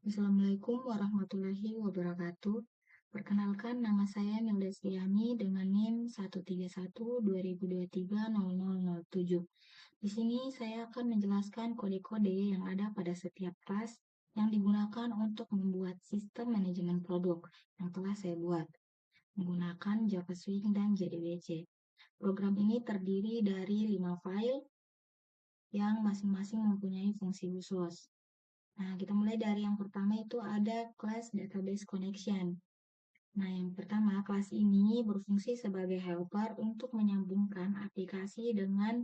Assalamualaikum warahmatullahi wabarakatuh. Perkenalkan, nama saya Milda Sriani dengan NIM 131-2023-0007. Di sini saya akan menjelaskan kode-kode yang ada pada setiap kelas yang digunakan untuk membuat sistem manajemen produk yang telah saya buat menggunakan Java Swing dan JDBC. Program ini terdiri dari 5 file yang masing-masing mempunyai fungsi khusus. Nah, kita mulai dari yang pertama itu ada kelas database connection. Nah, yang pertama, kelas ini berfungsi sebagai helper untuk menyambungkan aplikasi dengan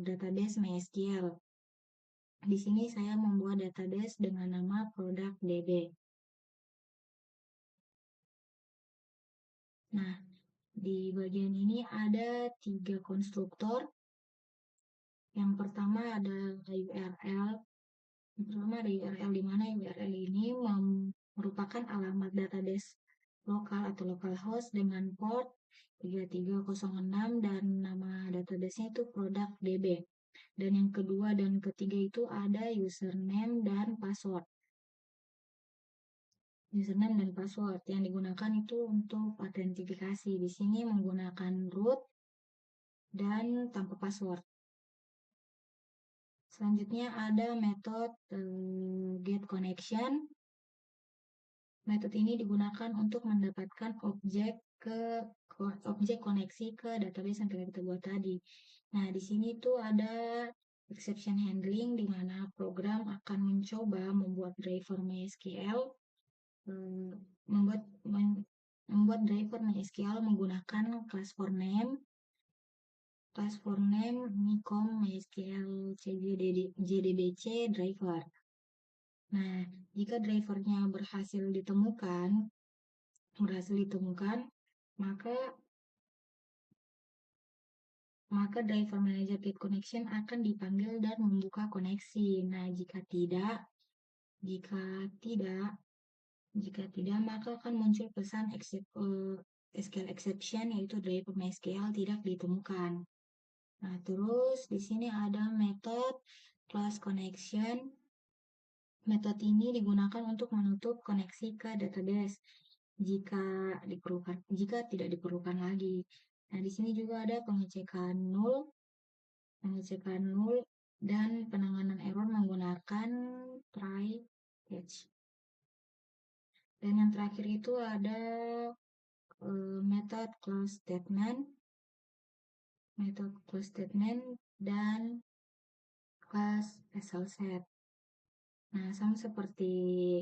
database MySQL. Di sini saya membuat database dengan nama ProductDB. Nah, di bagian ini ada 3 konstruktor. Yang pertama ada URL. Yang pertama ada URL, di mana URL ini merupakan alamat database lokal atau localhost dengan port 3306 dan nama database-nya itu ProductDB. Dan yang kedua dan ketiga itu ada username dan password. Username dan password yang digunakan itu untuk autentifikasi. Di sini menggunakan root dan tanpa password. Selanjutnya ada metode get connection. Metode ini digunakan untuk mendapatkan objek koneksi ke database yang telah kita buat tadi. Nah, di sini tuh ada exception handling, di mana program akan mencoba membuat driver MySQL, membuat driver MySQL menggunakan class for name Nycom MySQL JDBC driver. Nah, jika drivernya berhasil ditemukan, maka driver manager get connection akan dipanggil dan membuka koneksi. Nah, jika tidak, maka akan muncul pesan SQL exception, yaitu driver MySQL tidak ditemukan. Nah, terus di sini ada metode class connection. Metode ini digunakan untuk menutup koneksi ke database jika tidak diperlukan lagi. Nah, di sini juga ada pengecekan null dan penanganan error menggunakan try catch. Dan yang terakhir itu ada metode close statement dan class result set. Nah, sama seperti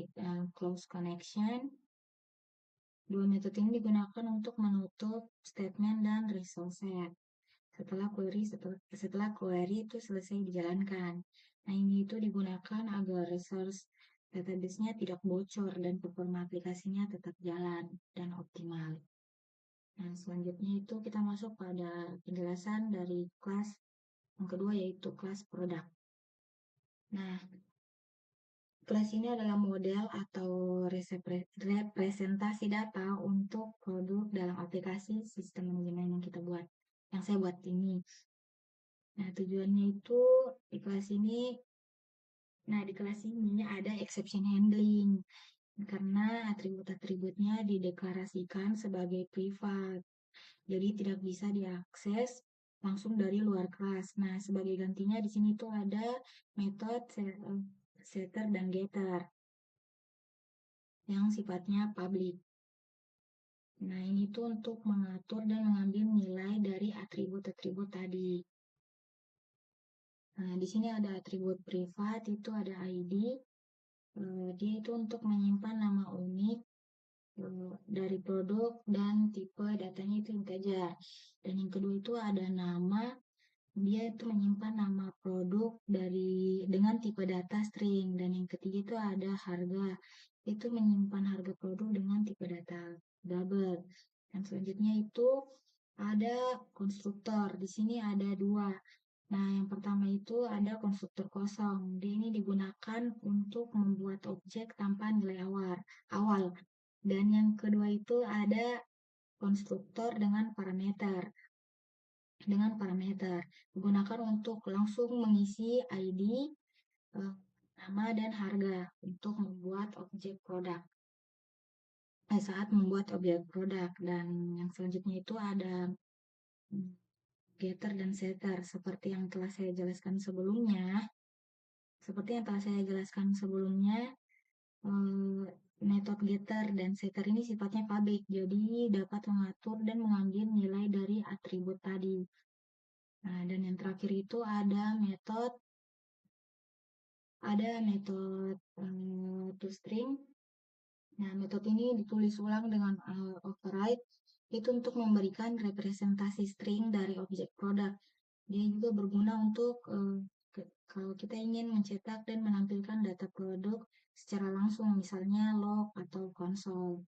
close connection, dua metode ini digunakan untuk menutup statement dan result set setelah query itu selesai dijalankan. Nah, ini itu digunakan agar resource database-nya tidak bocor dan performa aplikasinya tetap jalan dan optimal. Nah, selanjutnya itu kita masuk pada penjelasan dari kelas yang kedua, yaitu kelas produk. Nah, kelas ini adalah model atau representasi data untuk produk dalam aplikasi sistem manajemen yang saya buat ini. Nah, tujuannya itu di kelas ini ada exception handling karena atribut-atributnya dideklarasikan sebagai privat. Jadi tidak bisa diakses langsung dari luar kelas. Nah, sebagai gantinya di sini tuh ada metode setter dan getter yang sifatnya public. Nah, ini tuh untuk mengatur dan mengambil nilai dari atribut-atribut tadi. Nah, di sini ada atribut privat, itu ada ID. Dia itu untuk menyimpan nama unik dari produk dan tipe datanya itu integer. Dan yang kedua itu ada nama, dia itu menyimpan nama produk dengan tipe data string. Dan yang ketiga itu ada harga, itu menyimpan harga produk dengan tipe data double. Dan selanjutnya itu ada konstruktor. Di sini ada 2. Nah, yang pertama itu ada konstruktor kosong. Dia ini digunakan untuk membuat objek tanpa nilai awal. Dan yang kedua itu ada konstruktor dengan parameter. Digunakan untuk langsung mengisi ID nama dan harga untuk membuat objek produk. Saat membuat objek produk, dan yang selanjutnya itu ada getter dan setter. Seperti yang telah saya jelaskan sebelumnya, metode getter dan setter ini sifatnya public, jadi dapat mengatur dan mengambil nilai dari atribut tadi. Nah, dan yang terakhir itu ada metode toString. Nah, metode ini ditulis ulang dengan override itu untuk memberikan representasi string dari objek produk. Dia juga berguna untuk kalau kita ingin mencetak dan menampilkan data produk secara langsung, misalnya log atau konsol.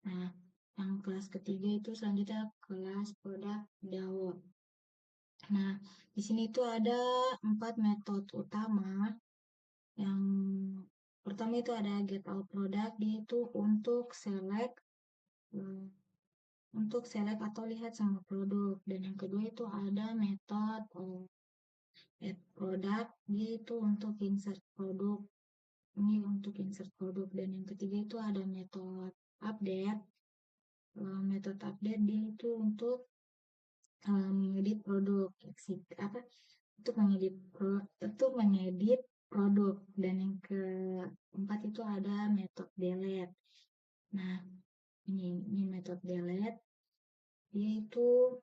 Nah, yang kelas ketiga itu selanjutnya kelas produk DAO. Nah, di sini itu ada 4 metode utama. Yang pertama itu ada get all product, dia itu untuk select atau lihat semua produk. Dan yang kedua itu ada metode add product, dia itu untuk insert produk. Ini untuk insert produk. Dan yang ketiga itu ada metode update. Metode update dia itu untuk mengedit produk, mengedit produk. Dan yang keempat itu ada metode delete. Nah, ini metode delete, dia itu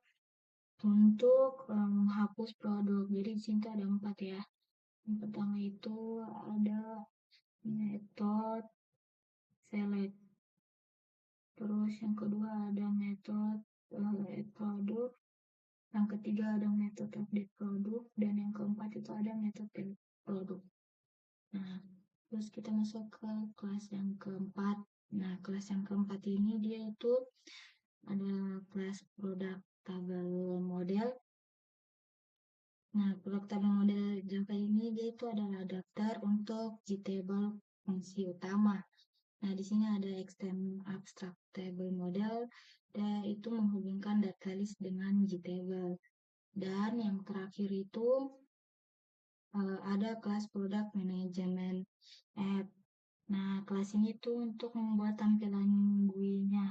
untuk menghapus produk. Jadi di sini ada 4 ya. Yang pertama itu ada metode select. Terus yang kedua ada metode add produk. Yang ketiga ada metode update produk, dan yang keempat itu ada metode delete produk. Nah, terus kita masuk ke kelas yang keempat. Nah, kelas yang keempat ini dia itu ada kelas product table model. Nah, product table model Java ini dia itu adalah adapter untuk JTable fungsi utama. Nah, di sini ada extend abstract table model, dan itu menghubungkan data list dengan JTable. Dan yang terakhir itu ada kelas product management app. Nah, kelas ini tuh untuk membuat tampilan GUI-nya.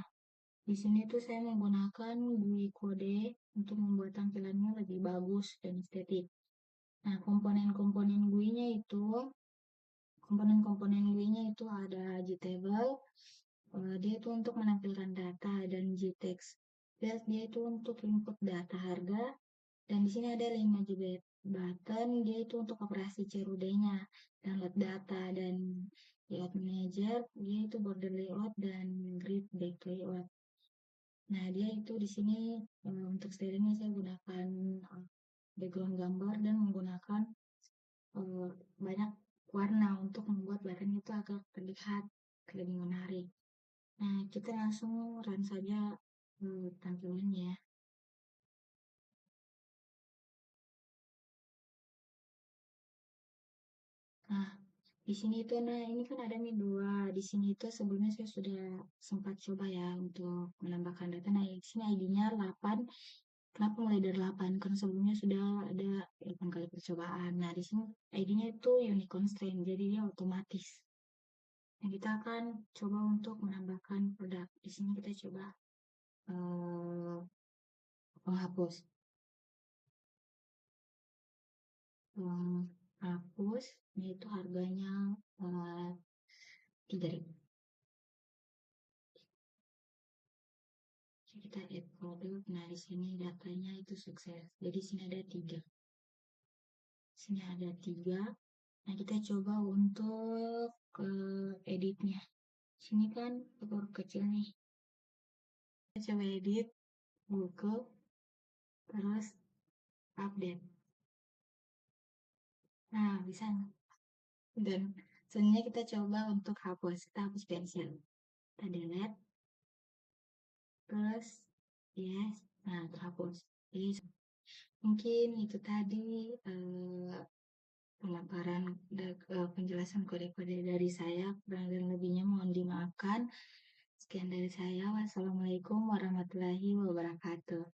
Di sini tuh saya menggunakan GUI kode untuk membuat tampilannya lebih bagus dan estetik. Nah, komponen-komponen GUI-nya itu ada JTable, dia itu untuk menampilkan data, dan JText. Dia itu untuk input data harga, dan di sini ada 5 GB button, dia itu untuk operasi CRUD-nya, download data, dan layout manager, dia itu border layout dan grid back layout. Nah, dia itu di sini untuk stylingnya saya gunakan background gambar dan menggunakan banyak warna untuk membuat button itu agak terlihat lebih menarik. Nah, kita langsung run saja tampilannya. Nah, di sini itu ini kan ada nih 2. Di sini itu sebelumnya saya sudah sempat coba ya untuk menambahkan data. Nah, di sini ID-nya 8. Kenapa mulai dari 8? Karena sebelumnya sudah ada 8 kali percobaan. Nah, di sini ID-nya itu unique constraint, jadi dia otomatis. Nah, kita akan coba untuk menambahkan produk. Di sini kita coba penghapus. Hapus, yaitu harganya 3.000. Kita add produk. Nah, di sini datanya itu sukses. Jadi sini ada 3. Sini ada 3. Nah, kita coba untuk editnya. Sini kan huruf kecil nih. Kita coba edit Google, terus update. Nah, bisa. Dan selanjutnya kita coba untuk hapus. Kita hapus pensil. Kita delete. Terus yes. Nah, terhapus. Jadi mungkin itu tadi pemaparan penjelasan kode-kode dari saya. Kurang dan lebihnya mohon dimaafkan. Sekian dari saya. Wassalamualaikum warahmatullahi wabarakatuh.